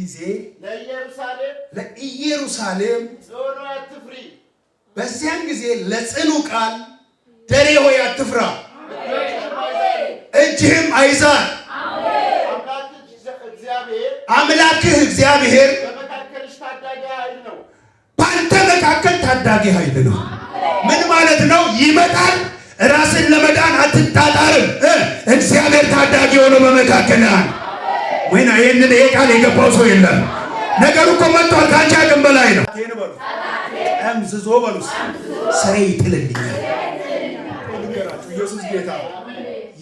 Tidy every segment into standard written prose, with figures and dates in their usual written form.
ጊዜ ለኢየሩሳሌም በዚያን ጊዜ ለጽኑ ቃል ደሬ ሆይ አትፍራ፣ እጅህም አይዛል። አምላክህ እግዚአብሔር በአንተ መካከል ታዳጊ ኃይል ነው። ምን ማለት ነው? ይመጣል። ራስን ለመዳን አትጣጣርም። እግዚአብሔር ታዳጊ ሆኖ በመካከል ወይና ይሄንን ቃል የገባው ሰው የለም። ነገሩ እኮ መጥቷል። ካንቺ አቅም በላይ ነው። እምዝዞ በሉስ ስሬ ይጥልልኛል። ኢየሱስ ጌታ።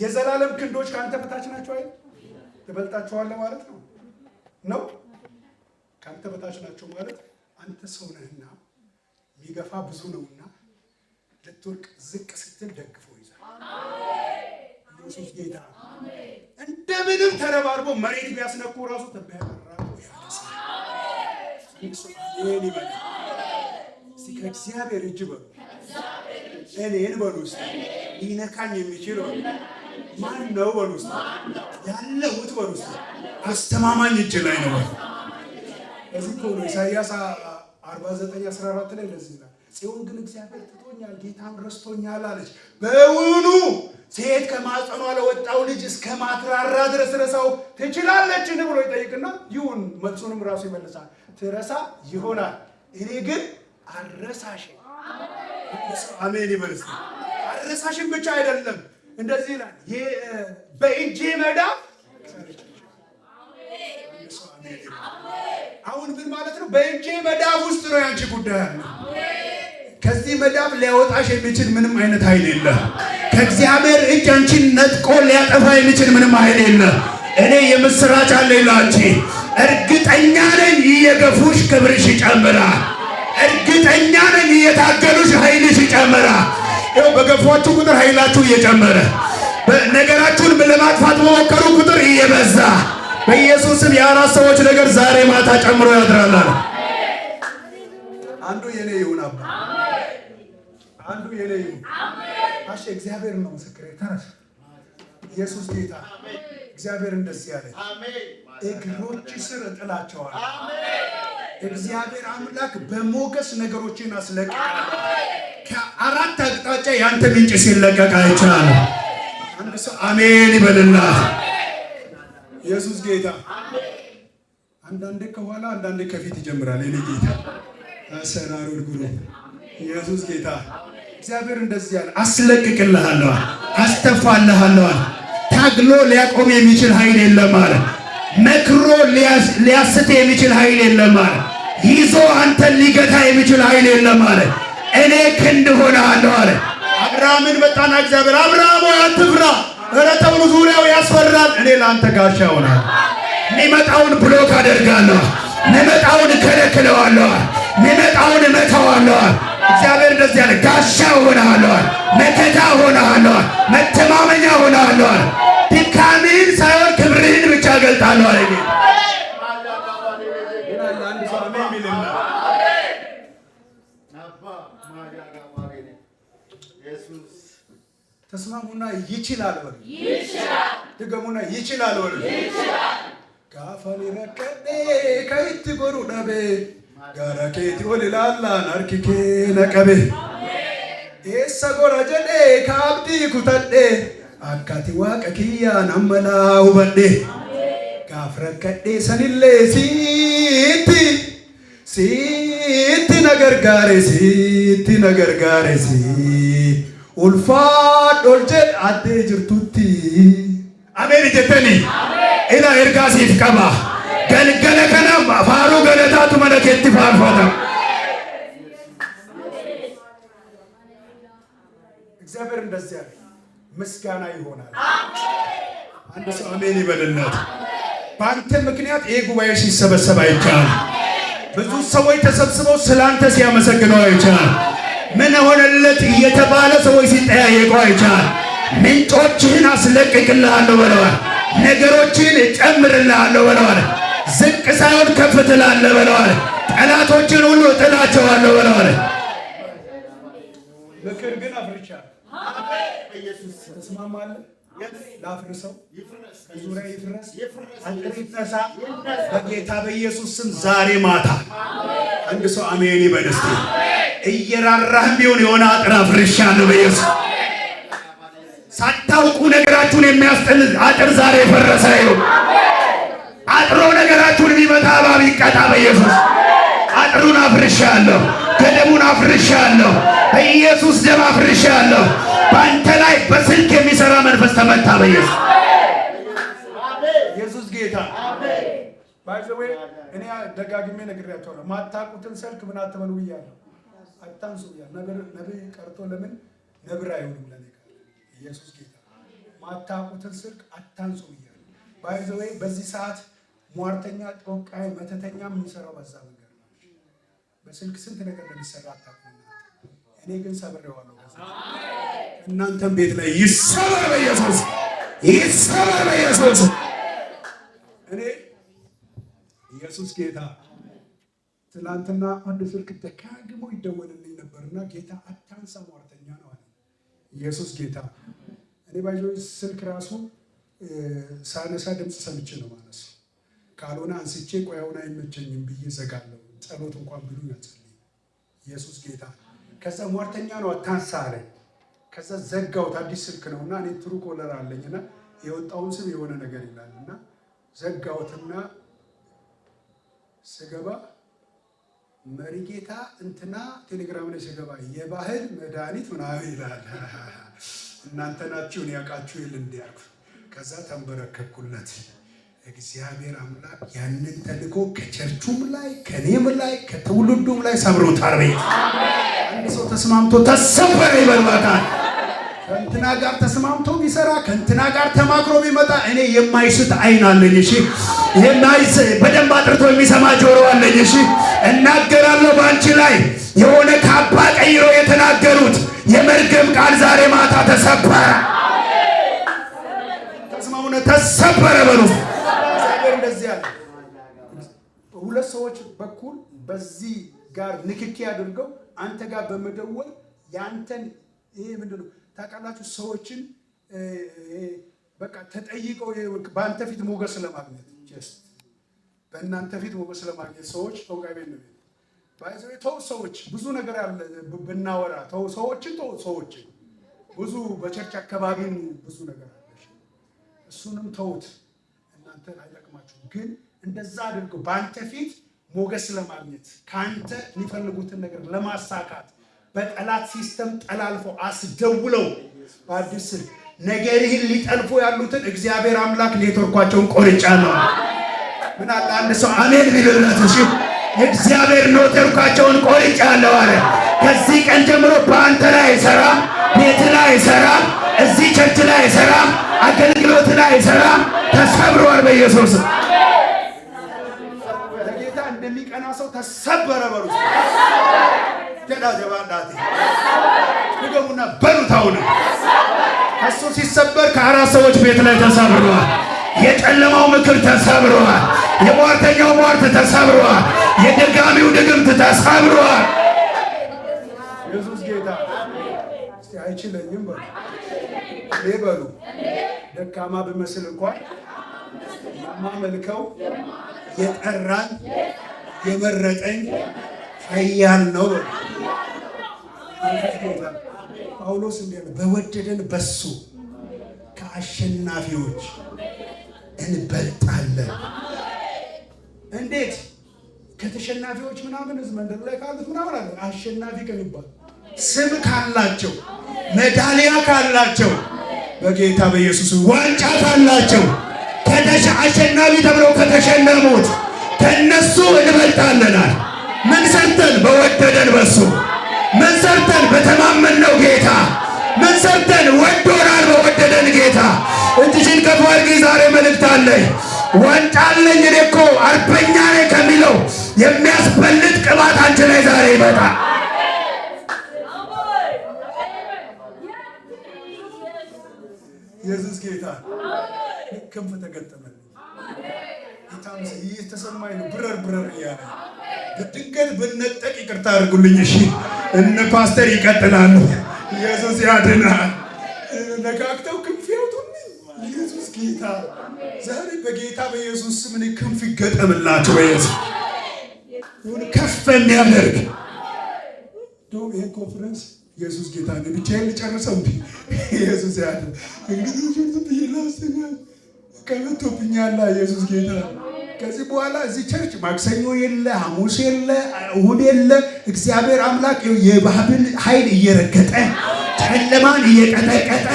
የዘላለም ክንዶች ካንተ በታች ናቸው አይደል? ትበልጣቸዋለህ ማለት ነው ነው ካንተ በታች ናቸው ማለት አንተ ሰው ነህና የሚገፋ ብዙ ነውና ልትወርቅ ዝቅ ስትል ደግፎ ይዛል። ኢየሱስ ጌታ። እንደምንም ተረባርቦ መሬት ቢያስነኩ ራሱ ተበያራው ያነሳል። ይሄን ይበል እስቲ ከእግዚአብሔር እጅ በሉ እኔን በሉ እስቲ ሊነካኝ የሚችል ማን ነው በሉ እስቲ ያለሁት በሉ እስቲ አስተማማኝ እጅ ላይ ነው። እዚህ እኮ ነው ኢሳይያስ 49:14 ላይ እንደዚህ ይላል፣ ጽዮን ግን እግዚአብሔር ትቶኛል፣ ጌታን ረስቶኛል አለች። በውኑ ሴት ከማጸኗ ለወጣው ልጅ እስከ ማትራራ ድረስ ረሳው ትችላለችን ብሎ ይጠይቅና ይሁን መልሱንም ራሱ ይመልሳል። ትረሳ ይሆናል፣ እኔ ግን አልረሳሽም። አሜን ይበልስ። አልረሳሽም ብቻ አይደለም እንደዚህ ይላል፣ በእጄ መዳፍ አሁን ምን ማለት ነው? በእጄ መዳፍ ውስጥ ነው ያንቺ ጉዳይ አለ። ከዚህ መዳፍ ሊያወጣሽ የሚችል ምንም አይነት ኃይል የለም። ከእግዚአብሔር እጅ አንቺን ነጥቆ ሊያጠፋ የሚችል ምንም ኃይል የለም። እኔ የምስራች አለኝ ላንቺ። እርግጠኛ ነኝ እየገፉሽ ክብርሽ ይጨምራል። እርግጠኛ ነኝ እየታገሉሽ ኃይልሽ ይጨምራል። ይኸው በገፏችሁ ቁጥር ኃይላችሁ እየጨመረ ነገራችሁን ለማጥፋት በሞከሩ ቁጥር እየበዛ በኢየሱስም የአራት ሰዎች ነገር ዛሬ ማታ ጨምሮ ያድራል። አንዱ የኔ ይሁን አባ፣ አንዱ የኔ ይሁን አሽ እግዚአብሔር ነው ምስክሬ። ተነስ ኢየሱስ ጌታ። እግዚአብሔር እንደዚህ ያለ እግሮች ስር እጥላቸዋለሁ። እግዚአብሔር አምላክ በሞገስ ነገሮችን አስለቅቃለሁ። ከአራት አቅጣጫ ያንተ ምንጭ ሲለቀቅ አይቻለሁ። አንድ ሰው አሜን ይበልና ኢየሱስ ጌታ። አንዳንዴ ከኋላ አንዳንዴ ከፊት ይጀምራል። የኔ ጌታ አሰራሩ ጉሩ ኢየሱስ ጌታ። እግዚአብሔር እንደዚህ ያለ አስለቅቅልሃለሁ፣ አስተፋልሃለሁ። ታግሎ ሊያቆም የሚችል ኃይል የለም አለ። መክሮ ሊያስት የሚችል ኃይል የለም አለ። ይዞ አንተን ሊገታ የሚችል ኃይል የለም አለ። እኔ ክንድ ሆነሃለሁ አለ። አብርሃምን መጣና እግዚአብሔር አብርሃም ሆይ አትፍራ፣ ኧረ ተው ዙሪያው ያስፈራል፣ እኔ ለአንተ ጋሻ ሆናለሁ። የሚመጣውን ብሎክ አደርጋለሁ፣ የሚመጣውን እከለክለዋለሁ፣ የሚመጣውን እመታዋለሁ። እግዚአብሔር እንደዚህ ያለ ጋሻ ሆነሃለሁ፣ መከታ ሆነሃለሁ፣ መተማመኛ ሆነሃለሁ። ድካምህን ሳይሆን ክብርህን ብቻ ገልጣለሁ አለ። ተስማሙና ይችላል በሉ። ይችላል ድገሙና ይችላል በሉ። ይችላል ጋፋኒ ረከዴ ከይት ጎሩ ዳቤ ጋራኬቲ ወልላላን አርኪኬ ነቀቤ ኤሳ ጎራ ጀዴ ካብዲ ኩተዴ አካቲ ዋቀ ኪያ ነመላ ሁበዴ ጋፍ ረከዴ ሰኒሌ ሲቲ ነገር ጋሬ ሲ ulfaad oljet addee jirtutti amen jettani ila ergaasiif qaba galgala kana faaruu galataatu mana keetti faarfata እግዚአብሔር እንደዚህ ያለ ምስጋና ይሆናል። አንድ ሰው አሜን ይበልላት። በአንተ ምክንያት ይሄ ጉባኤ ሲሰበሰብ አይቻል። ብዙ ሰዎች ተሰብስበው ስላንተ ሲያመሰግነው አይቻል። ምን ሆነለት እየተባለ ሰዎች ሲጠያየቁ አይቻል። ምንጮችህን አስለቅቅልሃለሁ በለዋል። ነገሮችን እጨምርልሃለሁ በለዋል። ዝቅ ሳይሆን ከፍ ትላለህ በለዋል። ጠላቶችን ሁሉ እጥላቸዋለሁ በለዋል። ምክር ግን አፍርቻለሁ። ኢየሱስ ተስማማለህ? ላፍርሰው፣ ዙሪያ ይፍረስ፣ አጥር ይነሳ በጌታ በኢየሱስ ስም ዛሬ ማታ። አንድ ሰው አሜን ይበል እስቲ። እየራራህም ቢሆን የሆነ አጥር አፍርሻለሁ በኢየሱስ። ሳታውቁ ነገራችሁን የሚያስጥል አጥር ዛሬ የፈረሰ ይሁን። አጥሮ ነገራችሁን ቢመታ እባብ ይቀጣ በኢየሱስ። አጥሩን አፍርሻለሁ፣ ገደሙን አፍርሻለሁ፣ በኢየሱስ ደም አፍርሻለሁ። በአንተ ላይ በስልክ የሚሰራ መንፈስ ተመታ በኢየሱስ። ኢየሱስ ጌታ። ባይዘዌ እኔ ደጋግሜ ነግሬያቸዋለሁ። ማታውቁትን ስልክ ምን አትበሉ ብያለሁ፣ አታንሱ ብያለሁ። ነብይ ቀርቶ ለምን ነብር አይሆንም ለኔ? ኢየሱስ ጌታ። ማታውቁትን ስልክ አታንሱ ብያለሁ። ባይዘዌ በዚህ ሰዓት ሟርተኛ፣ ጦቃይ፣ መተተኛ የሚሰራው በዛ መንገድ ነው። በስልክ ስንት ነገር እንደሚሰራ አታውቁም። እኔ ግን ሰብሬዋለሁ። እናንተም ቤት ላይ ይሰበር በኢየሱስ፣ ይሰበር በኢየሱስ። እኔ ኢየሱስ ጌታ። ትናንትና አንድ ስልክ ደጋግሞ ይደወልልኝ ነበርና ጌታ አታንሳ ሟርተኛ ነው አለ። ኢየሱስ ጌታ። እኔ ባይዞ ስልክ ራሱ ሳነሳ ድምፅ ሰምቼ ነው ማለት ነው። ካልሆነ አንስቼ ቆያውን አይመቸኝም ብዬ ዘጋለሁ። ጸሎት እንኳን ብሉ ያጸልይ። ኢየሱስ ጌታ። ከዛ ሟርተኛ ነው አታንሳ አለ። ከዛ ዘጋሁት። አዲስ ስልክ ነውና እኔ ትሩ ኮለር አለኝና የወጣውን ስም የሆነ ነገር ይላልና ዘጋሁትና ስገባ መሪጌታ እንትና ቴሌግራም ላይ ስገባ የባህል መድኃኒት ምናምን ይላል። እናንተ ናችሁ እኔ ያውቃችሁ ይል እንዲያልኩ ከዛ ተንበረከኩለት። እግዚአብሔር አምላክ ያንን ተልእኮ ከቸርቹም ላይ ከኔም ላይ ከትውልዱም ላይ ሰብሮታል። አንድ ሰው ተስማምቶ ተሰበረ ይበልባታል። ከእንትና ጋር ተስማምቶ ቢሰራ ከእንትና ጋር ተማክሮ ቢመጣ እኔ የማይስት አይን አለኝ። እሺ በደንብ አጥርቶ የሚሰማ ጆሮ አለኝ። እሺ እናገራለሁ። በአንቺ ላይ የሆነ ካባ ቀይሮ የተናገሩት የመርገም ቃል ዛሬ ማታ ተሰበረ። ተስማሙነ ተሰበረ በሉ። እግዚአብሔር እንደዚህ ያለ ሁለት ሰዎች በኩል በዚህ ጋር ንክኪ አድርገው አንተ ጋር በመደወል ያንተን ይሄ ምንድነው ታውቃላችሁ? ሰዎችን በቃ ተጠይቀው በአንተ ፊት ሞገስ ለማግኘት ጀስት በእናንተ ፊት ሞገስ ለማግኘት ሰዎች ተውቃይ ቤት ነው ባይዘው ተው ሰዎች ብዙ ነገር አለ ብናወራ ተው ሰዎችን ብዙ በቸርች አካባቢ ብዙ ነገር አለ። እሱንም ተውት፣ እናንተ አይጠቅማችሁ። ግን እንደዛ አድርገው በአንተ ፊት ሞገስ ለማግኘት ካንተ የሚፈልጉትን ነገር ለማሳካት በጠላት ሲስተም ጠላልፎ አስደውለው በአዲስ ነገርህን ሊጠልፎ ያሉትን እግዚአብሔር አምላክ ኔትወርኳቸውን ቆርጫለሁ። ምን አለ አንድ ሰው አሜን ቢልለት? እሺ እግዚአብሔር ኔትወርኳቸውን ቆርጫለሁ አለ። ከዚህ ቀን ጀምሮ በአንተ ላይ አይሰራም፣ ቤት ላይ አይሰራም፣ እዚህ ቸርች ላይ አይሰራም፣ አገልግሎት ላይ አይሰራም። ተሰብሯል በኢየሱስ። ለጌታ እንደሚቀና ሰው ተሰበረ በሉ። ጀዳጀባዳቲ ንገሙና በሉታውን እሱ ሲሰበር ከአራት ሰዎች ቤት ላይ ተሰብሯል። የጨለማው ምክር ተሰብሯል። የሟርተኛው ሟርት ተሰብሯል። የደጋሚው ድግምት ተሰብሯል። ኢየሱስ ጌታ። እስቲ አይችለኝም በሉ በሉ። ደካማ ብመስል እንኳን የማመልከው የጠራኝ የመረጠኝ ኃያል ነው። ጳውሎስ እንዲህ ነው፣ በወደደን በሱ ከአሸናፊዎች እንበልጣለን። እንዴት? ከተሸናፊዎች ምናምን መንደር ላይ ካሉት ምናምን አለ። አሸናፊ ከሚባል ስም ካላቸው፣ ሜዳሊያ ካላቸው፣ በጌታ በኢየሱስ ዋንጫ ካላቸው፣ አሸናፊ ተብለው ከተሸለሙት ከነሱ እንበልጣለናል። ምን ሰርተን? በወደደን በሱ። ምን ሰርተን? በተማመነው ጌታ። ምን ሰርተን? ወዶናል በወደደን ጌታ። እጅሽን ከፍ አድርጊ። ዛሬ መልእክት አለኝ። ዋንጫ አለኝ እኔ እኮ አርበኛ ነኝ ከሚለው የሚያስበልጥ ቅባት አንቺ ላይ ዛሬ ይመጣል። ኢየሱስ ጌታ። ክንፍ ተገጠመልኝ። ይህ ተሰማኝ ነው። ብረር እያለ በድንገት ብነጠቅ ይቅርታ አድርጉልኝ። እሺ እነ ፓስተር ይቀጥላሉ። ኢየሱስ ያድናል። ነካክተው ክንፍ ያውጡልኝ። ጌታ ዛሬ በጌታ በኢየሱስ ስም እኔ ክንፍ ይገጠምላችሁ በኢየሱስ ከፍ የሚያደርግ ዶም ይሄ ኮንፈረንስ ኢየሱስ ጌታ ነው። ብቻዬን ልጨርሰው እንዴ? ኢየሱስ ያለ እንግዲህ ጀርቱ ይላስኛ ከመቶብኛላ ኢየሱስ ጌታ። ከዚህ በኋላ እዚህ ቸርች ማክሰኞ የለ፣ ሐሙስ የለ፣ እሁድ የለ። እግዚአብሔር አምላክ የባህብን ኃይል እየረገጠ ጨለማን እየቀጠቀጠ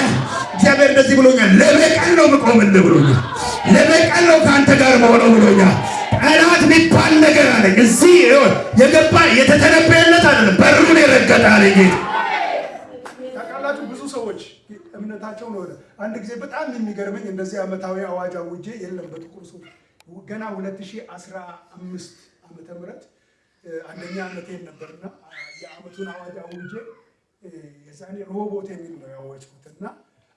እግዚአብሔር እንደዚህ ብሎኛል። ለበቀል ነው የምቆምልህ ብሎኛል። ለበቀል ነው ከአንተ ጋር መሆነው ብሎኛል። ጠላት የሚባል ነገር አለኝ። እዚህ የገባ የተተነበየለት አይደለም፣ በሩን የረገጠ አለኝ። ታውቃላችሁ ብዙ ሰዎች እምነታቸው ነው። አንድ ጊዜ በጣም የሚገርመኝ እንደዚህ ዓመታዊ አዋጅ አውጄ የለም በጥቁር ሱፍ ገና 2015 ዓመተ ምህረት አንደኛ ዓመቴን ነበርና የዓመቱን አዋጅ አውጄ የዛኔ ሮቦት የሚል ነው ያወጅኩትና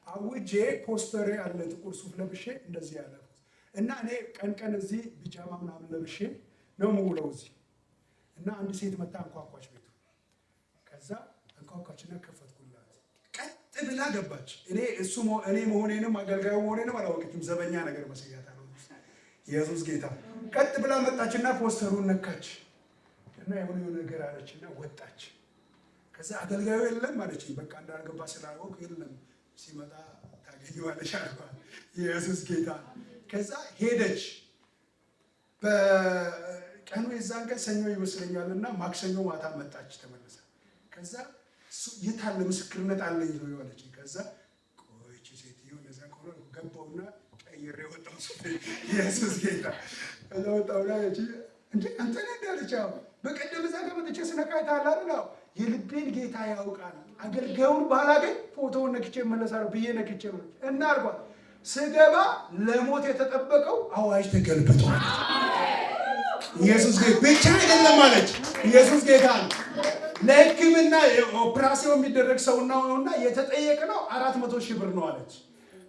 አውጄ ፖስተር ያለ ጥቁር ሱፍ ለብሼ እንደዚህ ያለ እና እኔ ቀን እዚህ ቢጃማ ምናምን ለብሼ ነው የምውለው እዚህ እና አንድ ሴት መጣ አንኳኳች ቤቱ። ከዛ አንኳኳችና ከፈትኩላት። ቀጥ ብላ ገባች። እኔ መሆኔንም አገልጋዩ መሆኔንም አላወቀችም። ዘበኛ ነገር መስያታ ነው። ኢየሱስ ጌታ። ቀጥ ብላ መጣችና ፖስተሩን ነካች እና የሆነ ነገር አለችና ወጣች። ከዛ አገልጋዩ የለም አለችኝ። በቃ እንዳልገባ ስላወቅ የለም ሲመጣ ታገኘዋለሽ አልኳት። ኢየሱስ ጌታ። ከዛ ሄደች። በቀኑ የዛን ቀን ሰኞ ይመስለኛልና ማክሰኞ ማታ መጣች ተመለሰ። ከዛ የታለ ምስክርነት አለ ይዞ ይዋለች። ከዛ ቆይቺ ሴትዮ ለዛ ቆሎ ገባውና ቀይሬ ወጣው። ኢየሱስ ጌታ። ከዛ ወጣውና እቺ እንዴ አንተ ነህ እንዳለች በቀደም እዛ ጋር መጥቼ ስነካይታ አላልነው የልቤን ጌታ ያውቃል። አገልጋዩን ባላገኝ ፎቶውን ነክቼ መለሳለሁ ብዬ ነክቼ እና አልኳት። ስገባ ለሞት የተጠበቀው አዋጅ ተገልብጧል። ኢየሱስ ጌታ ብቻ አይደለም አለች። ኢየሱስ ጌታ ነው። ለሕክምና ኦፕራሲዮን የሚደረግ ሰው ነውና የተጠየቀው 400,000 ብር ነው አለች።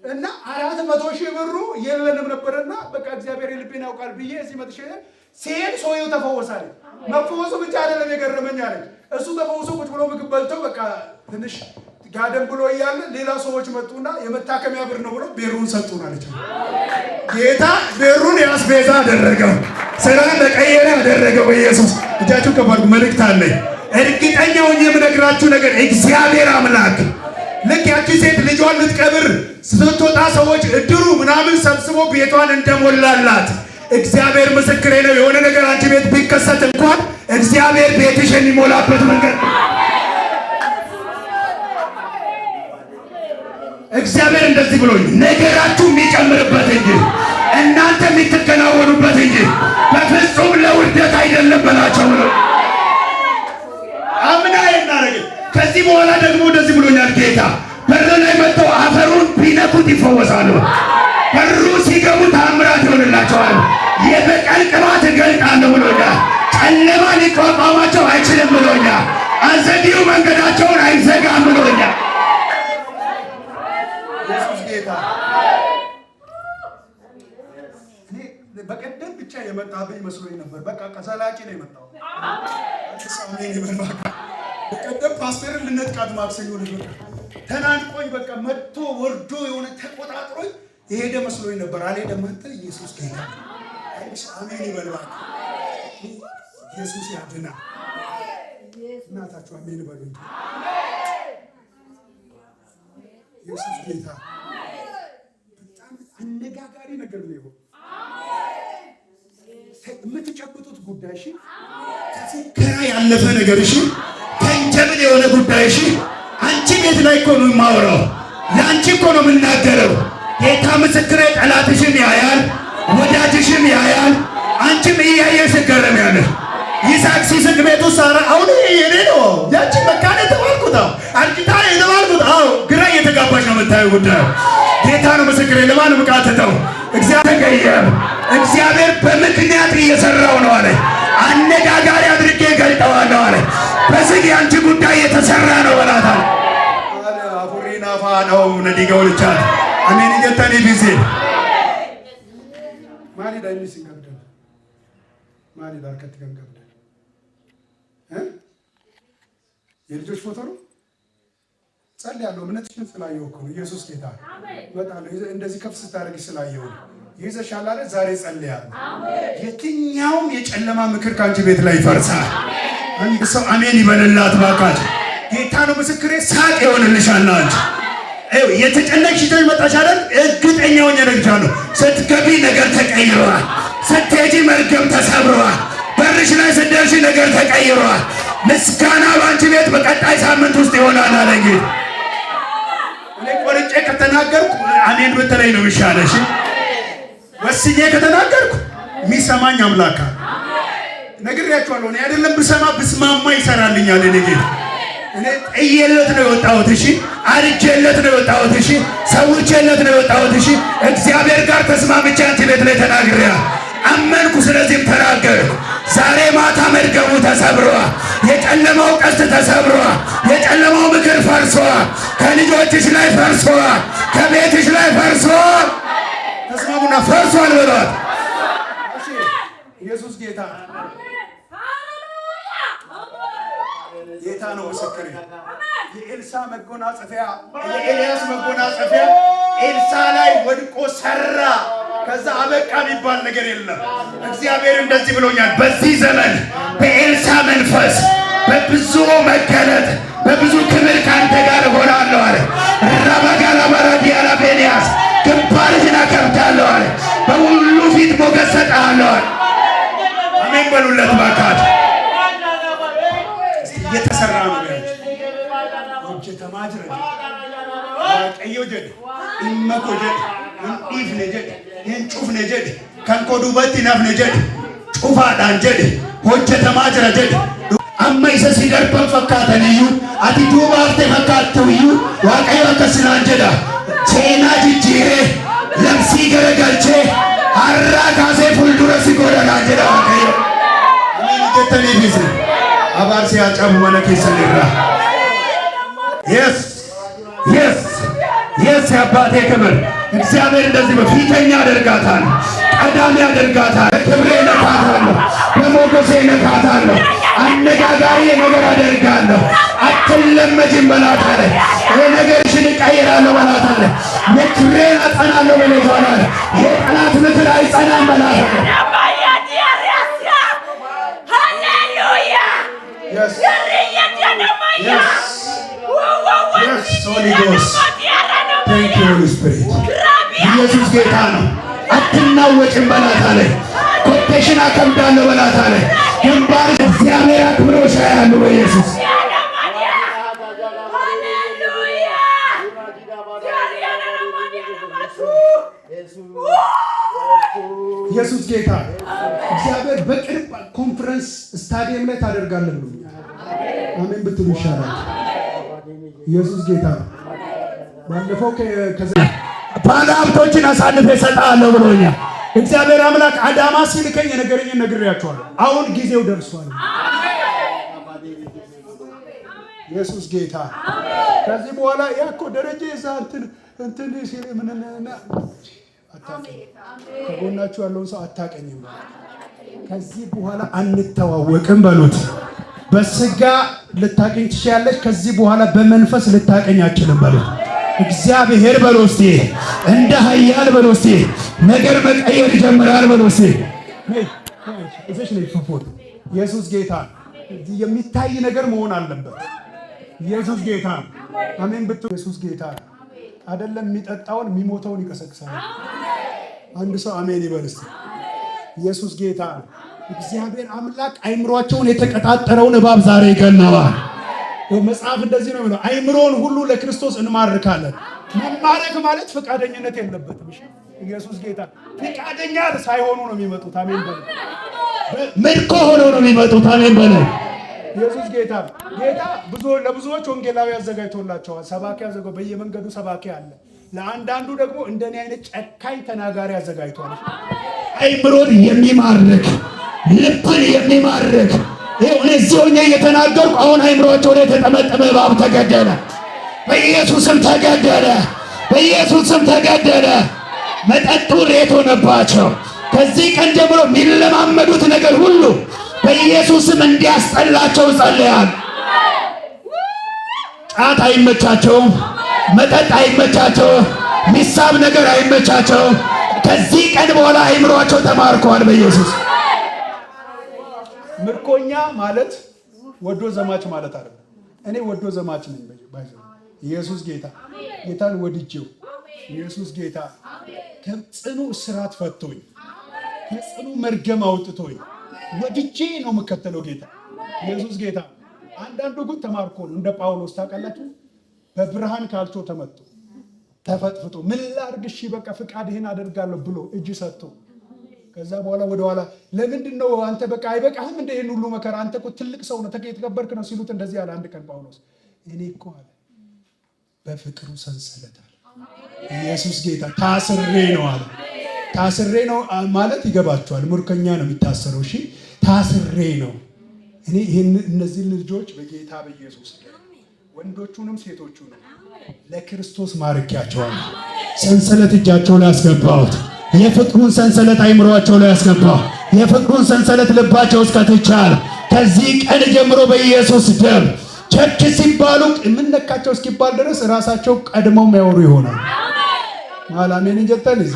እና 400,000 ብሩ የለንም ነበርና በቃ እግዚአብሔር የልቤን ያውቃል ብዬ እዚህ መጥቼ ሲሄድ ሰውየው ተፈወሳል። መፈወሱ ብቻ አይደለም የገረመኝ አለች። እሱ ተፈውሶ ቁጭ ብሎ ምግብ በልተው በቃ ትንሽ ጋደም ብሎ እያለ ሌላ ሰዎች መጡና የመታከሚያ ብር ነው ብሎ ቤሩን ሰጡን አለች። ጌታ ቤሩን ያስቤዛ አደረገው። ስራ ለቀየረ አደረገው። ኢየሱስ እጃችሁ ከባርኩ መልእክት አለኝ። እርግጠኛ ሆኜ የምነግራችሁ ነገር እግዚአብሔር አምላክ ልክ ያቺ ሴት ልጇን ልትቀብር ስትወጣ ሰዎች እድሩ ምናምን ሰብስቦ ቤቷን እንደሞላላት እግዚአብሔር ምስክሬ ነው። የሆነ ነገር አንቺ ቤት ቢከሰት እንኳን እግዚአብሔር ቤትሽን የሚሞላበት መንገድ እግዚአብሔር እንደዚህ ብሎኝ ነገራችሁ የሚጨምርበት እንጂ እናንተ የምትከናወኑበት እንጂ በፍጹም ለውርደት አይደለም በላቸው ብሎ አምና እናረግ። ከዚህ በኋላ ደግሞ እንደዚህ ብሎኛል ጌታ። በር ላይ መጥተው አፈሩን ቢነኩት ይፈወሳሉ። በሩ ሲገቡ ታምራት ይሆንላቸዋል። የበቀል ቅባት እገልጣለሁ ብሎኛል። ጨለማ ሊቋቋማቸው አይችልም ብሎኛል። አዘጊው መንገዳቸውን አይዘጋም ብሎኛል። ኢየሱስ ጌታ። እኔ በቀደም ብቻ የመጣብኝ መስሎኝ ነበር። በቃ ከዘላቂ ነው የመጣው። አትሳሜን ይበልባካ። በቀደም ፓስተርን ልነጥቃት ማክሰኞ ልጅ ተናንቆኝ በቃ መጥቶ ወርዶ የሆነ ተቆጣጥሮኝ የሄደ መስሎኝ ነበር። አልሄደም። አንተ ኢየሱስ ጌታ። አሜን ይበልባካ። ኢየሱስ ያድናል። እናታችሁ አሜን በሉ። ኢየሱስ ጌታ። በጣም አነጋጋሪ ነገር ነው። የምትጨብጡት ጉዳይ እሺ፣ ከፉከራ ያለፈ ነገር እሺ፣ ከእንጀብል የሆነ ጉዳይ እሺ። አንቺ ቤት ላይ እኮ ነው የማወራው፣ ለአንቺ እኮ ነው የምናገረው። ጌታ ምስክሬ፣ ጠላትሽም ያያል፣ ወዳጅሽም ያያል። አንቺም እያየሽ ትገረሚያለሽ። ይስሐቅ ሲስቅ ቤቱ ሳራ አሁን የኔ ነው ያቺ መካነ የተባልኩት አርጅታ የተባልኩት ግራ እየተጋባሽ ነው የምታየው ጉዳዩ። ጌታ ነው ምስክሬ። ለማንም ቃተተው እግዚአብሔር በምክንያት እየሰራው ነው አለ። አነጋጋሪ አድርጌ ገልጠዋለሁ አለ። በዚህ የአንቺ ጉዳይ የተሰራ ነው በላታ አፉሪና ፋናው ነዲገው ልቻት አሜን ይገታኒ ቢዚ ማሊ ዳይሚስ ይገብደ ማሊ ዳርከት ገንገብደ የልጆች ፎቶ ነው ጸልያለሁ። እምነትሽን ስላየሁ እኮ ነው። ኢየሱስ ጌታ እመጣለሁ። እንደዚህ ከፍ ስታደርጊ ስላየሁ ነው። ይዘሻል አለ። ዛሬ ጸልያለሁ። የትኛውም የጨለማ ምክር ካንቺ ቤት ላይ ይፈርሳል። አንድ ሰው አሜን ይበልላት ባካችሁ። ጌታ ነው ምስክሬ። ሳቅ ይሆንልሻል። አንቺ የተጨነቅሽ መጣሽ አይደል? እርግጠኛ ሆኜ እነግርሻለሁ፣ ስትገቢ ነገር ተቀይሯል። ስትሄጂ መርገም ተሰብሯል። በርሽ ላይ ስትደርሺ ነገር ተቀይሯል። ምስጋና ባንቺ ቤት በቀጣይ ሳምንት ውስጥ ይሆናል አለ ጌታ። እኔ ቆርጬ ከተናገርኩ አሜን ብትለኝ ነው የሚሻለሽ። ወስኜ ከተናገርኩ የሚሰማኝ አምላክ ነግሬያችኋለሁ። እኔ አይደለም ብሰማ ብስማማ ይሰራልኛል። እኔ ጌታ እኔ ጥዬለት ነው የወጣሁት። እሺ አርጄለት ነው የወጣሁት። እሺ ሰውቼለት ነው የወጣሁት። እሺ እግዚአብሔር ጋር ተስማምቼ አንቺ ቤት ላይ ተናግሬያለሁ። አመንኩ፣ ስለዚህም ተናገርኩ። ዛሬ ማታ መርገሙ ተሰብሯል። የጨለማው ቀስት ተሰብሯል። የጨለማው ምክር ፈርሷል። ከልጆችሽ ላይ ፈርሷል። ከቤትሽ ላይ ፈርሷል። ተስማሙና ፈርሷል በሏት። ኢየሱስ ጌታ ጌታ ነው ምስክሬ። የኤልሳ መጎናጸፊያ የኤልያስ መጎናጸፊያ ኤልሳ ላይ ወድቆ ሰራ። ከዛ አበቃ የሚባል ነገር የለም። እግዚአብሔር እንደዚህ ብሎኛል፣ በዚህ ዘመን በኤልሳ መንፈስ በብዙ መገለጥ በብዙ ክብር ካንተ ጋር እሆናለሁ አለ። ራባጋላ ባራዲያላ ቤንያስ ግንባርህን አከብዳለሁ አለ። በሁሉ ፊት ሞገስ ሰጥሃለሁ አለ። አሜን በሉለት ባካችሁ። እየተሰራ ነው ያለው ወጀ ተማጅረ ቀዮ ጀድ ኢመኮ ጀድ ኢፍ ነጀድ እንጩፍ ነጀድ ከንኮዱበት ነፍ ነጀድ ጩፋ ዳንጀድ ወጀ ተማጅረ ጀድ አማይሰ ሲደርበን ፈካተንዩ አቲ ዱባርቴ ፈካተውዩ ዋቀዮ ከስናንጀዳ ሴና ጅጅሬ ለምሲ ገረገልቼ አራ ካሴ ፉልዱረ ሲጎዳና ጀዳ ዋቀዮ አሜን ጀተኔ ቢዝ አባርሲ ያጫሙ መለክ ይሰልራ የስ አባቴ ክብር እግዚአብሔር እንደዚህ በፊተኛ ያደርጋታል፣ ቀዳሚ ያደርጋታል። ክብሬ ነካታለሁ፣ በሞገሴ ነካታለሁ፣ አነጋጋሪ ነገር አደርጋለሁ። አትለመጅም በላታለ ነገርሽን እቀይራለሁ በላታለ ምክሬን አጸናለሁ በላታለ የጠላት ምክር አይጸናም በላታለ Holy Ghost. Thank you, Holy Spirit. ኢየሱስ ጌታ ነው። አትናወጭም በላታለ ኮቴሽን አከብዳለሁ በላታለ ግንባር እግዚአብሔር አክብሮሽ ያያሉ በኢየሱስ ኢየሱስ ጌታ። እግዚአብሔር በቅርብ ኮንፈረንስ ስታዲየም ላይ ታደርጋለህ ብሎኛል። አሜን ብትሉ ይሻላል። ኢየሱስ ጌታ ነው። ባለፈው ባለ ሀብቶችን አሳልፌ እሰጥሃለሁ ብሎኛል እግዚአብሔር አምላክ። አዳማ ሲልከኝ የነገረኝን ነግሬያቸዋለሁ። አሁን ጊዜው ደርሷል። ኢየሱስ ጌታ። ከዚህ በኋላ ያኮ ደረጃ ይዛ እንትን ሲል ምንና ከጎናችሁ ያለውን ሰው አታቀኝም። ከዚህ በኋላ አንተዋወቅም በሉት። በስጋ ልታቀኝ ትችያለሽ፣ ከዚህ በኋላ በመንፈስ ልታቀኝ አትችልም በሉት። እግዚአብሔር በሉ እስቲ እንደ ኃያል በሉ እስቲ ነገር መቀየር ይጀምራል በሉ እስቲ። እዚህ ነው ፎቶ። ኢየሱስ ጌታ። የሚታይ ነገር መሆን አለበት። ኢየሱስ ጌታ። አሜን ብቱ። ኢየሱስ ጌታ አይደለም የሚጠጣውን የሚሞተውን ይቀሰቅሳል። አንድ ሰው አሜን ይበል እስቲ። ኢየሱስ ጌታ። እግዚአብሔር አምላክ አይምሮአቸውን የተቀጣጠረውን እባብ ዛሬ ይገነዋል። መጽሐፍ እንደዚህ ነው የሚለው፣ አይምሮን ሁሉ ለክርስቶስ እንማርካለን። መማረክ ማለት ፈቃደኝነት የለበትም። እሺ ኢየሱስ ጌታ። ፈቃደኛ ሳይሆኑ ነው የሚመጡት። አሜን በል። ምርኮ ሆነው ነው የሚመጡት። አሜን በል። ኢየሱስ ጌታ። ጌታ ለብዙዎች ወንጌላዊ አዘጋጅቶላቸዋል። ሰባኪ አዘጋጅቶ በየመንገዱ ሰባኪ አለ። ለአንዳንዱ ደግሞ እንደኔ አይነት ጨካኝ ተናጋሪ አዘጋጅቷል። አይምሮን የሚማርክ ልብን የሚማርክ እዚህ ሆኜ እየተናገርኩ አሁን አይምሮአቸው ላይ የተጠመጠመ እባብ ተገደለ። በኢየሱስም ተገደለ። በኢየሱስም ተገደለ። መጠጡ ሬት ሆነባቸው። ከዚህ ቀን ጀምሮ የሚለማመዱት ነገር ሁሉ በኢየሱስም እንዲያስጠላቸው ጸልያለሁ። ጫት አይመቻቸውም፣ መጠጥ አይመቻቸውም፣ ሚሳብ ነገር አይመቻቸውም። ከዚህ ቀን በኋላ አይምሯቸው ተማርከዋል በኢየሱስ። ምርኮኛ ማለት ወዶ ዘማች ማለት አይደለም። እኔ ወዶ ዘማች ነኝ ባይዘው። ኢየሱስ ጌታ፣ ጌታን ወድጄው ኢየሱስ ጌታ ከጽኑ እስራት ፈቶኝ ከጽኑ መርገም አውጥቶኝ ወድጄ ነው የምከተለው ጌታ ኢየሱስ ጌታ። አንዳንዱ ግን ተማርኮ ነው እንደ ጳውሎስ ታውቃላችሁ፣ በብርሃን ካልቾ ተመቶ ተፈጥፍጦ ምን ላድርግ እሺ በቃ ፍቃድህን አደርጋለሁ ብሎ እጅ ሰጥቶ ከዛ በኋላ ወደኋላ ለምንድን ነው አንተ በቃ አይበቃህም እንደ ይሄን ሁሉ መከራ አንተ እኮ ትልቅ ሰው ነው የተከበርክ ነው ሲሉት እንደዚህ ያለ አንድ ቀን ጳውሎስ እኔ እኮ አለ በፍቅሩ ሰንሰለት አለ ኢየሱስ ጌታ ታስሬ ነው አለ። ታስሬ ነው ማለት ይገባቸዋል። ምርኮኛ ነው የሚታሰረው። እሺ ታስሬ ነው። እኔ እነዚህ ልጆች በጌታ በኢየሱስ ወንዶቹንም ሴቶቹንም ለክርስቶስ ማርኪያቸዋል። ሰንሰለት እጃቸው ላይ ያስገባሁት የፍቅሩን ሰንሰለት አይምሯቸው ላይ ያስገባው የፍቅሩን ሰንሰለት ልባቸው ውስጥ ከትቻል። ከዚህ ቀን ጀምሮ በኢየሱስ ደም ቸርች ሲባሉ የምነካቸው እስኪባል ድረስ ራሳቸው ቀድመው የሚያወሩ ይሆናል። አሜን እንጀጠን ይዘ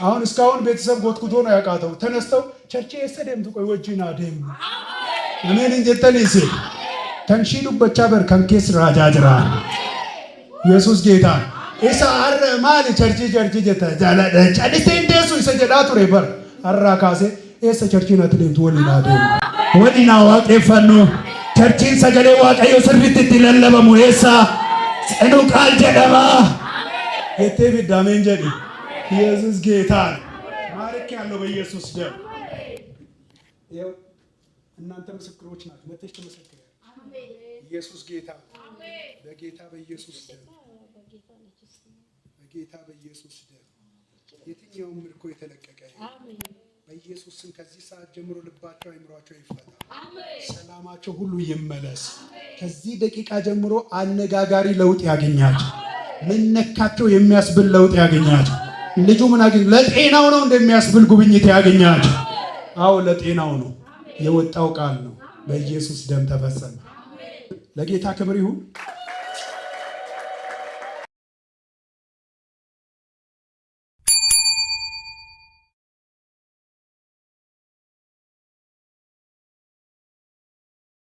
አሁን እስካሁን ቤተሰብ ጎትኩቶ ነው ያቃተው። ተነስተው ቸርች የሰደም ትቆይ ወጂና ደም አሜን እንጀጠን ይዘ ተንሺዱ በቻበር ከንኬስ ራጃጅራ ኢየሱስ ጌታ ኢሳ አረ ማሊ ቸርች ጀታ ጃላ ቻዲስ እንደሱ ይሰጀዳቱ ረበር አራካሴ ኤሰ ቸርች ነትደም ወሊና ደም ወሊና ዋቄፈኑ ቸርችን ሰገሌ ዋቀዮ ስርቢት ትለለበሙ ኤሳ ጽኑ ቃል ጀደማ የቴቪ ዳሜን ጀዲ ኢየሱስ ጌታ ማርክ ያለው በኢየሱስ ደም ይኸው እናንተ ምስክሮች ናችሁ። መጥተሽ ተመሰክሩ። ኢየሱስ ጌታ በጌታ በኢየሱስ ደም በጌታ በኢየሱስ ደም የትኛውም ምርኮ የተለቀቀ በኢየሱስ ስም ከዚህ ሰዓት ጀምሮ ልባቸው አይምሯቸው ይፈታ። ሰላማቸው ሁሉ ይመለስ። ከዚህ ደቂቃ ጀምሮ አነጋጋሪ ለውጥ ያገኛቸው። ምንነካቸው የሚያስብል ለውጥ ያገኛቸው። ልጁ ምን አገኘ? ለጤናው ነው እንደሚያስብል ጉብኝት ያገኛቸው። አዎ ለጤናው ነው። የወጣው ቃል ነው። በኢየሱስ ደም ተፈጸመ። ለጌታ ክብር ይሁን።